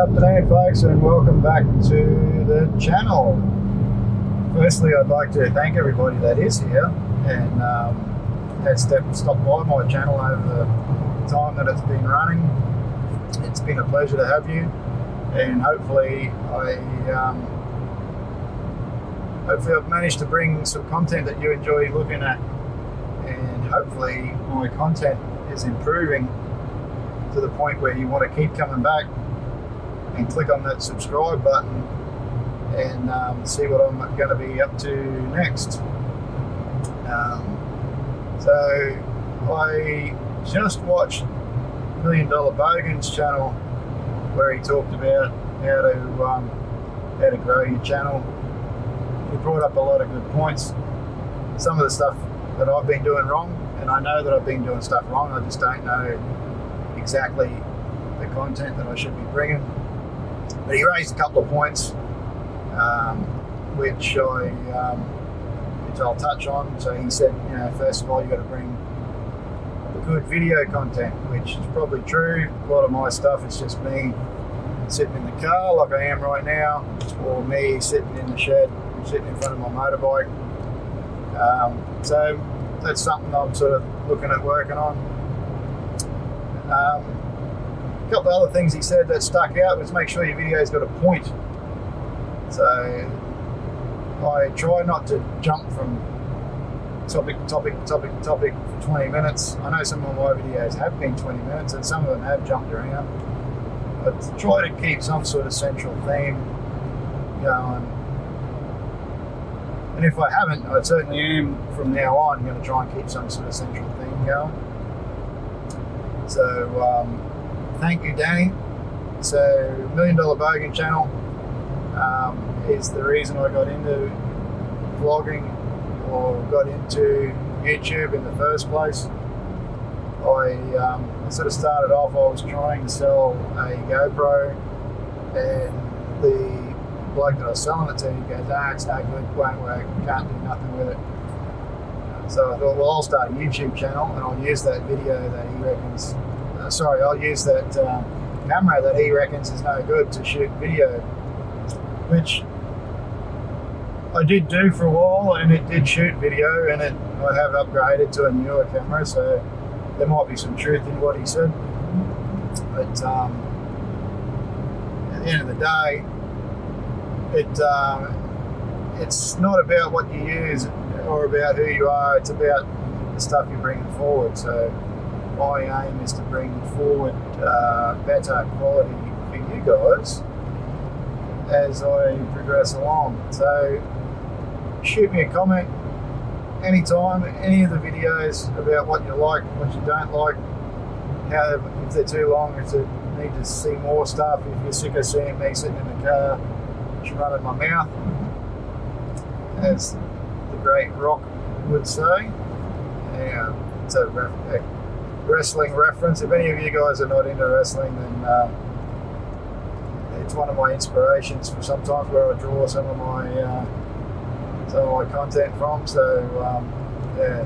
afternoon, folks, and welcome back to the channel. Firstly, I'd like to thank everybody that is here and has stopped by my channel over the time that it's been running. It's been a pleasure to have you, and hopefully I've managed to bring some content that you enjoy looking at, and hopefully my content is improving to the point where you want to keep coming back and click on that subscribe button and see what I'm going to be up to next. So I just watched $1 Million Bogan's channel where he talked about how to grow your channel. He brought up a lot of good points. Some of the stuff that I've been doing wrong, and I know that I've been doing stuff wrong, I just don't know exactly the content that I should be bringing. But he raised a couple of points which I'll touch on. So he said, you know, first of all, you've got to bring good video content, which is probably true. A lot of my stuff is just me sitting in the car like I am right now, or me sitting in the shed, sitting in front of my motorbike. So that's something I'm sort of looking at working on. A couple of other things he said that stuck out was make sure your video's got a point. So I try not to jump from topic to topic for 20 minutes. I know some of my videos have been 20 minutes and some of them have jumped around, but try to keep some sort of central theme going. And if I haven't, I certainly am from now on going to try and keep some sort of central theme going. So thank you, Danny. So $1 Million Bogan channel is the reason I got into vlogging or got into YouTube in the first place. I sort of started off, I was trying to sell a GoPro, and the bloke that I was selling it to, he goes, it's no good, won't work, can't do nothing with it. So I thought, well, I'll start a YouTube channel and I'll use that video that he reckons, I'll use that camera that he reckons is no good to shoot video, which I did do for a while, and it did shoot video, and I have upgraded to a newer camera, so there might be some truth in what he said. But at the end of the day, it's not about what you use or about who you are, it's about the stuff you're bringing forward. So my aim is to bring forward better quality for you guys as I progress along. So shoot me a comment anytime, any of the videos, about what you like, what you don't like, if they're too long, if you need to see more stuff, if you're sick of seeing me sitting in the car just running my mouth, as the great Rock would say. Yeah, it's a wrestling reference. If any of you guys are not into wrestling, then it's one of my inspirations for sometimes where I draw some of my content from. So yeah,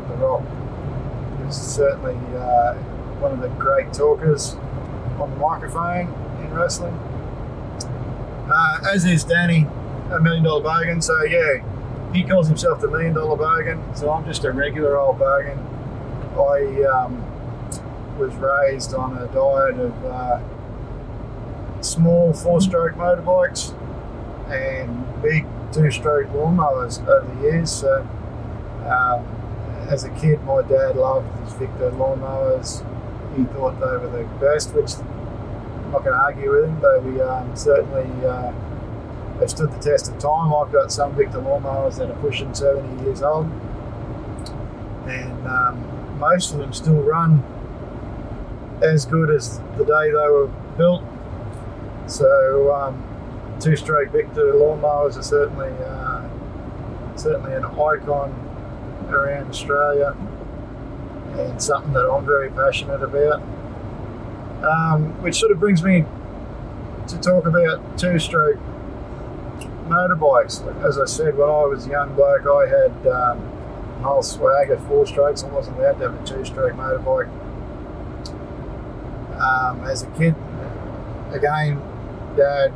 the Rock is certainly one of the great talkers on the microphone in wrestling, as is Danny, $1 Million Bogan. So yeah, he calls himself the $1 Million Bogan, so I'm just a regular old bogan. I was raised on a diet of small 4-stroke motorbikes and big 2-stroke lawnmowers over the years. So as a kid, my dad loved his Victor lawnmowers. He thought they were the best, which I'm not going to argue with him. They certainly they've stood the test of time. I've got some Victor lawnmowers that are pushing 70 years old, and most of them still run as good as the day they were built. So 2-stroke Victor lawnmowers are certainly an icon around Australia, and something that I'm very passionate about. Which sort of brings me to talk about 2-stroke motorbikes. As I said, when I was a young bloke, I had a whole swag of 4-strokes. I wasn't allowed to have a 2-stroke motorbike. As a kid, again, Dad,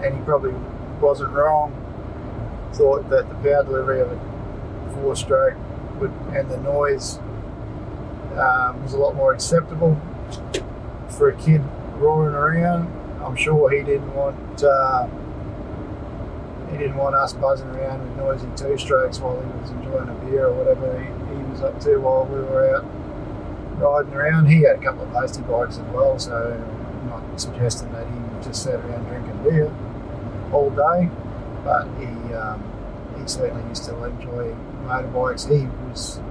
and he probably wasn't wrong, thought that the power delivery of a 4-stroke and the noise was a lot more acceptable for a kid roaring around. I'm sure he didn't want us buzzing around with noisy 2-strokes while he was enjoying a beer or whatever he was up to while we were out riding around. He had a couple of Postie bikes as well, so I'm not suggesting that he just sat around drinking beer all day, but he certainly used to enjoy motorbikes. He was a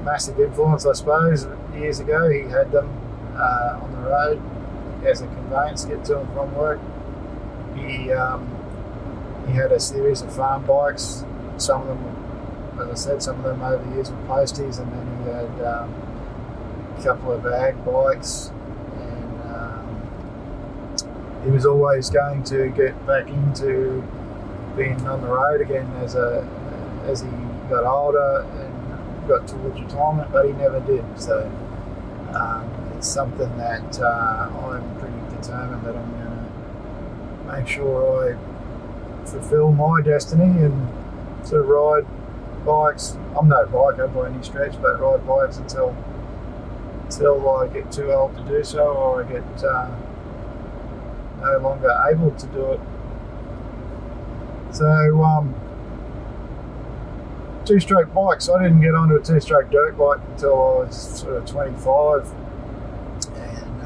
massive influence, I suppose. Years ago he had them on the road as a conveyance to get to and from work. He had a series of farm bikes. Some of them, as I said, some of them over the years were Posties, and then he had a couple of ag bikes, and he was always going to get back into being on the road again as he got older and got towards retirement, but he never did. So it's something that I'm pretty determined that I'm going to make sure I fulfill my destiny and sort of ride bikes. I'm no biker by any stretch, but ride bikes until I get too old to do so, or I get no longer able to do it. So 2-stroke bikes. I didn't get onto a 2-stroke dirt bike until I was sort of 25, and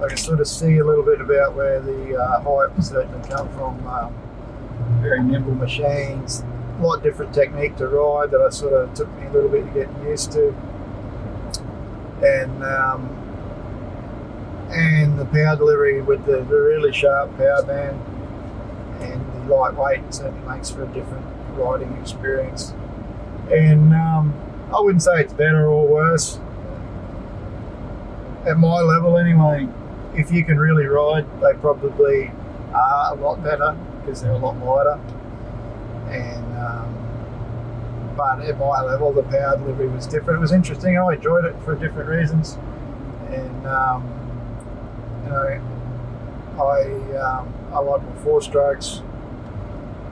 I can sort of see a little bit about where the hype certainly come from. Very nimble machines, a lot different technique to ride that I sort of took me a little bit to get used to, and the power delivery with the really sharp power band and the lightweight certainly makes for a different riding experience. And I wouldn't say it's better or worse at my level anyway. If you can really ride, they probably are a lot better because they're a lot lighter. And but at my level, the power delivery was different. It was interesting. I enjoyed it for different reasons, and I like my 4-strokes.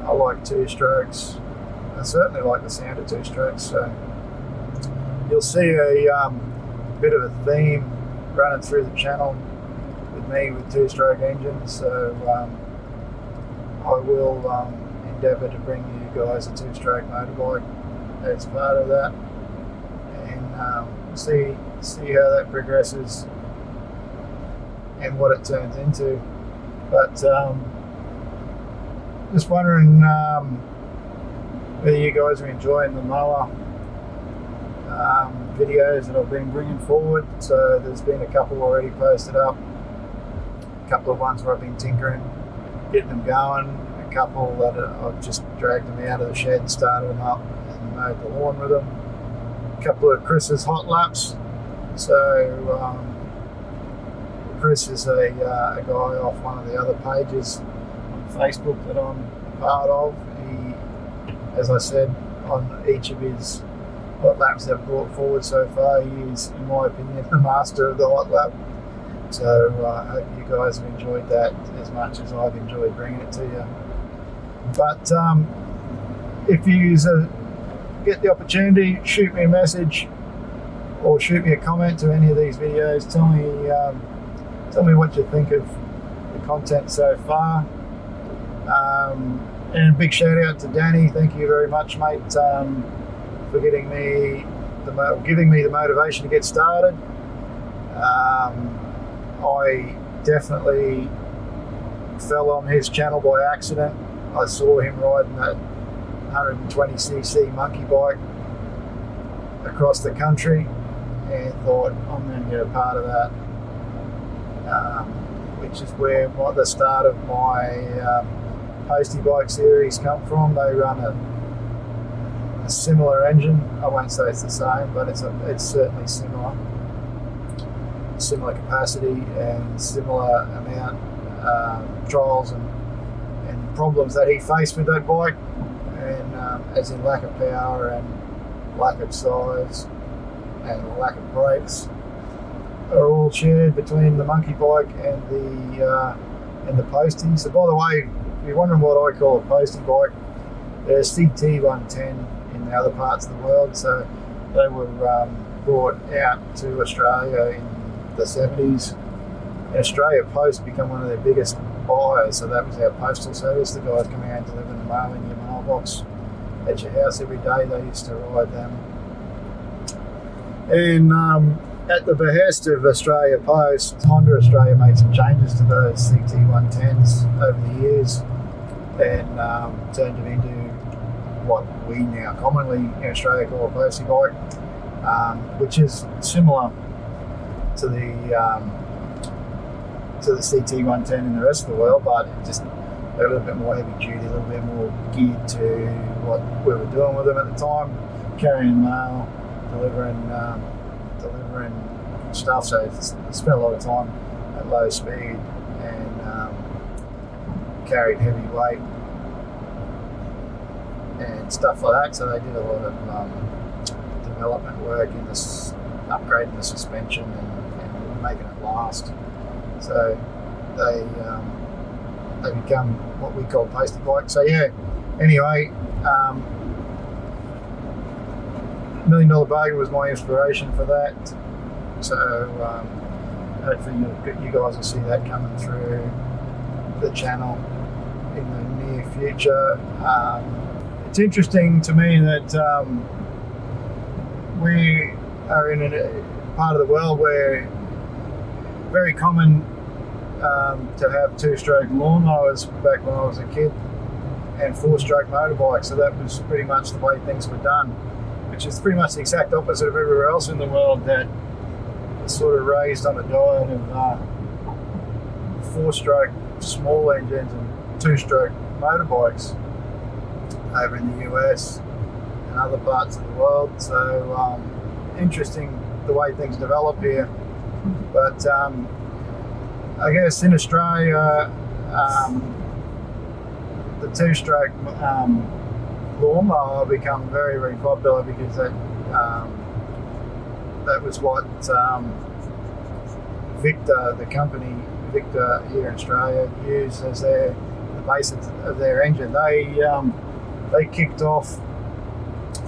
I like 2-strokes. I certainly like the sound of 2-strokes. So you'll see a bit of a theme running through the channel with me with 2-stroke engines. So I will endeavour to bring you guys a 2-stroke motorbike as part of that, and see how that progresses and what it turns into. But just wondering whether you guys are enjoying the mower videos that I've been bringing forward. So there's been a couple already posted up, a couple of ones where I've been tinkering, getting them going, a couple that I've just dragged them out of the shed and started them up and mowed the lawn with them, a couple of Chris's hot laps. So Chris is a guy off one of the other pages on Facebook that I'm part of. He, as I said, on each of his hot laps that I've brought forward so far, he is, in my opinion, the master of the hot lap. So I hope you guys have enjoyed that as much as I've enjoyed bringing it to you. But if you get the opportunity, shoot me a message or shoot me a comment to any of these videos. Tell me what you think of the content so far. And a big shout out to Danny. Thank you very much, mate, for giving me the motivation to get started. I definitely fell on his channel by accident. I saw him riding that 120cc monkey bike across the country and thought, I'm going to get a part of that, which is where the start of my Postie Bike series come from. They run a similar engine. I won't say it's the same, but it's certainly similar capacity and similar amount trials and problems that he faced with that bike, and as in lack of power and lack of size and lack of brakes. are all shared between the Monkey Bike and the Postie. So by the way, if you're wondering what I call a Postie Bike, there's CT110 in the other parts of the world. So they were brought out to Australia in the 70s. In Australia, Post became one of their biggest buyers, so that was our postal service. The guys coming out and delivering the mail in your mailbox at your house every day. They used to ride them. And at the behest of Australia Post, Honda Australia made some changes to those CT110s over the years and turned it into what we now commonly in Australia call a Postie Bike, which is similar to the CT110 in the rest of the world, but just a little bit more heavy duty, a little bit more geared to what we were doing with them at the time, carrying mail, delivering stuff. So I spent a lot of time at low speed and carried heavy weight and stuff like that. So they did a lot of development work in this, upgrading the suspension and making it last. So they become what we call Postie Bike. So yeah, anyway, $1 Million Bargain was my inspiration for that. So hopefully you guys will see that coming through the channel in the near future. It's interesting to me that we are in a part of the world where very common to have two-stroke lawnmowers back when I was a kid and four-stroke motorbikes. So that was pretty much the way things were done, which is pretty much the exact opposite of everywhere else in the world that is sort of raised on a diet of four-stroke small engines and two-stroke motorbikes over in the US and other parts of the world. So interesting the way things develop here. But I guess in Australia, the two-stroke lawnmower become very, very popular because that was what Victor, the company Victor here in Australia, used as the basis of their engine. They kicked off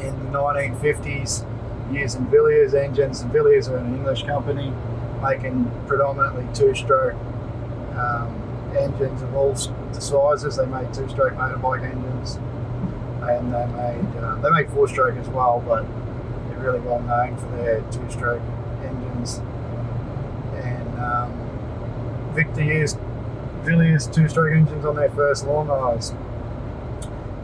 in the 1950s using Villiers engines, and Villiers are an English company making predominantly two-stroke engines of all sizes. They made two-stroke motorbike engines, and they make four-stroke as well, but they're really well known for their two-stroke engines. And Victor used Villiers two-stroke engines on their first lawnmowers.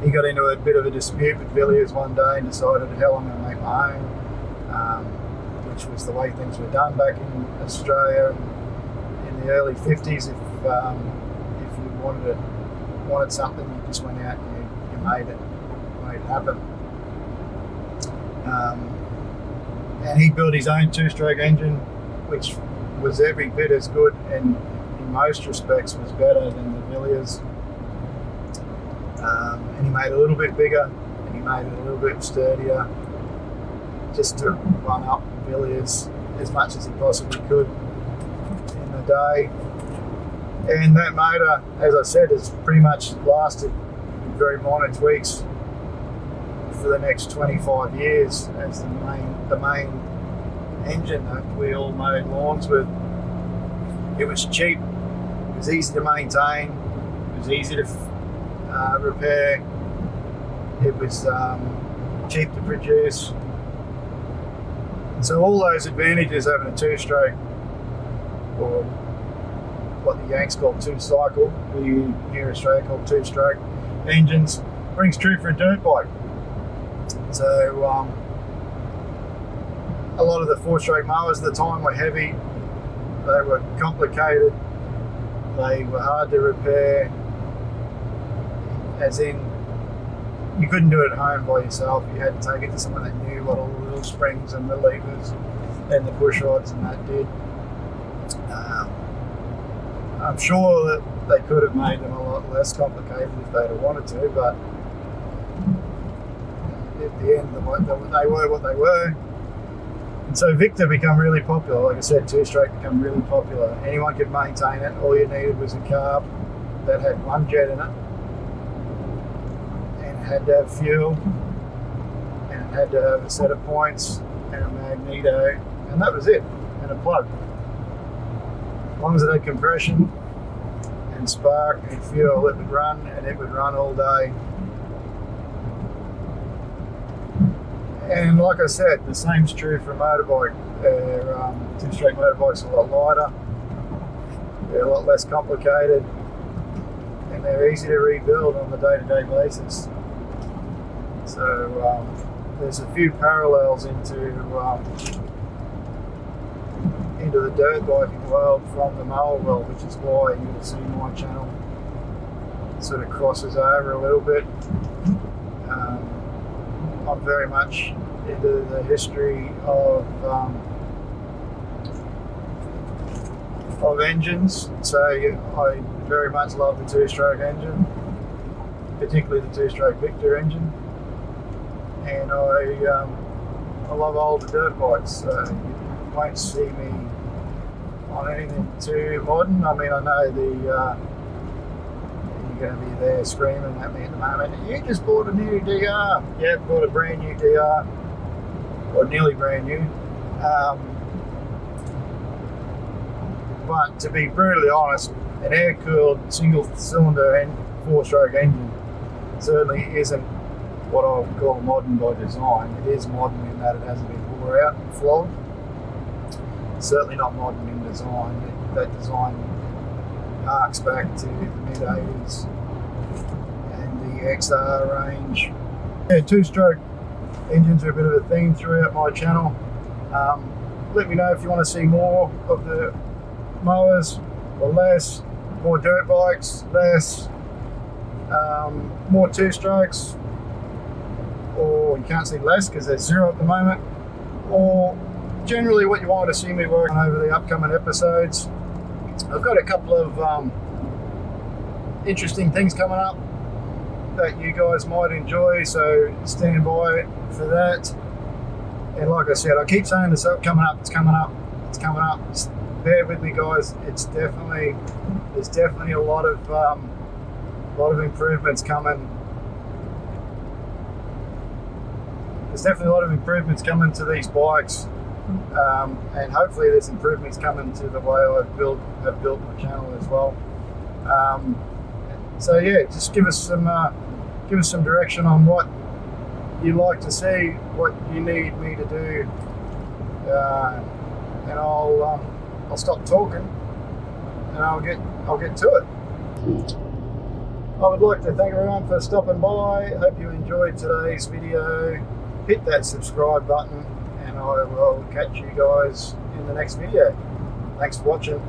He got into a bit of a dispute with Villiers one day and decided, hell, I'm going to make my own, which was the way things were done back in Australia in the early 50s. If you wanted something, you just went out and you made it happen. And he built his own two-stroke engine, which was every bit as good and in most respects was better than the Villiers. And he made it a little bit bigger and he made it a little bit sturdier, just to run up Villiers as much as he possibly could in the day. And that motor, as I said, has pretty much lasted with very minor tweaks for the next 25 years as the main engine that we all mowed lawns with. It was cheap, it was easy to maintain, it was easy to repair, it was cheap to produce. So all those advantages having a two-stroke, or what the Yanks call two-cycle, we here in Australia call two-stroke engines, rings true for a dirt bike. So a lot of the four-stroke mowers at the time were heavy, they were complicated, they were hard to repair, as in you couldn't do it at home by yourself. You had to take it to someone that knew what all the little springs and the levers and the push rods and that did. I'm sure that they could have made them a lot less complicated if they'd have wanted to, but at the end they were what they were. And So Victor become really popular. Like I said, two-stroke become really popular. Anyone could maintain it. All you needed was a carb that had one jet in it, and it had to have fuel, and it had to have a set of points and a magneto, and that was it, and a plug. As long as it had compression and spark and fuel, it would run, and it would run all day. And like I said, the same's true for a motorbike. Two-stroke motorbikes are a lot lighter, they're a lot less complicated, and they're easy to rebuild on the day-to-day basis. So there's a few parallels into the dirt biking world from the mower world, which is why you'll see my channel sort of crosses over a little bit. I'm very much into the history of engines, so I very much love the two-stroke engine, particularly the two-stroke Victor engine, and I love older dirt bikes, so you won't see me on anything too modern. I mean, I know you're going to be there screaming at me at the moment, you just bought a new DR. Yeah, bought a brand new DR, or nearly brand new. But to be brutally honest, an air-cooled single-cylinder and four-stroke engine certainly isn't what I would call modern by design. It is modern in that it hasn't been wore out and flogged. Certainly not modern in design. That design harks back to the mid-80s and the XR range. Yeah, two-stroke engines are a bit of a theme throughout my channel. Let me know if you want to see more of the mowers or less, more dirt bikes, less, more two-strokes, or you can't see less because there's zero at the moment, or generally what you want to see me work on over the upcoming episodes. I've got a couple of interesting things coming up that you guys might enjoy, so stand by for that. And like I said, I keep saying this up, coming up, it's coming up, it's coming up. Just bear with me, guys. There's definitely a lot of improvements coming. There's definitely a lot of improvements coming to these bikes, and hopefully there's improvements coming to the way I've built my channel as well. So yeah, just give us some direction on what you like to see, what you need me to do, and I'll stop talking and I'll get to it. I would like to thank everyone for stopping by. Hope you enjoyed today's video. Hit that subscribe button, and I will catch you guys in the next video. Thanks for watching.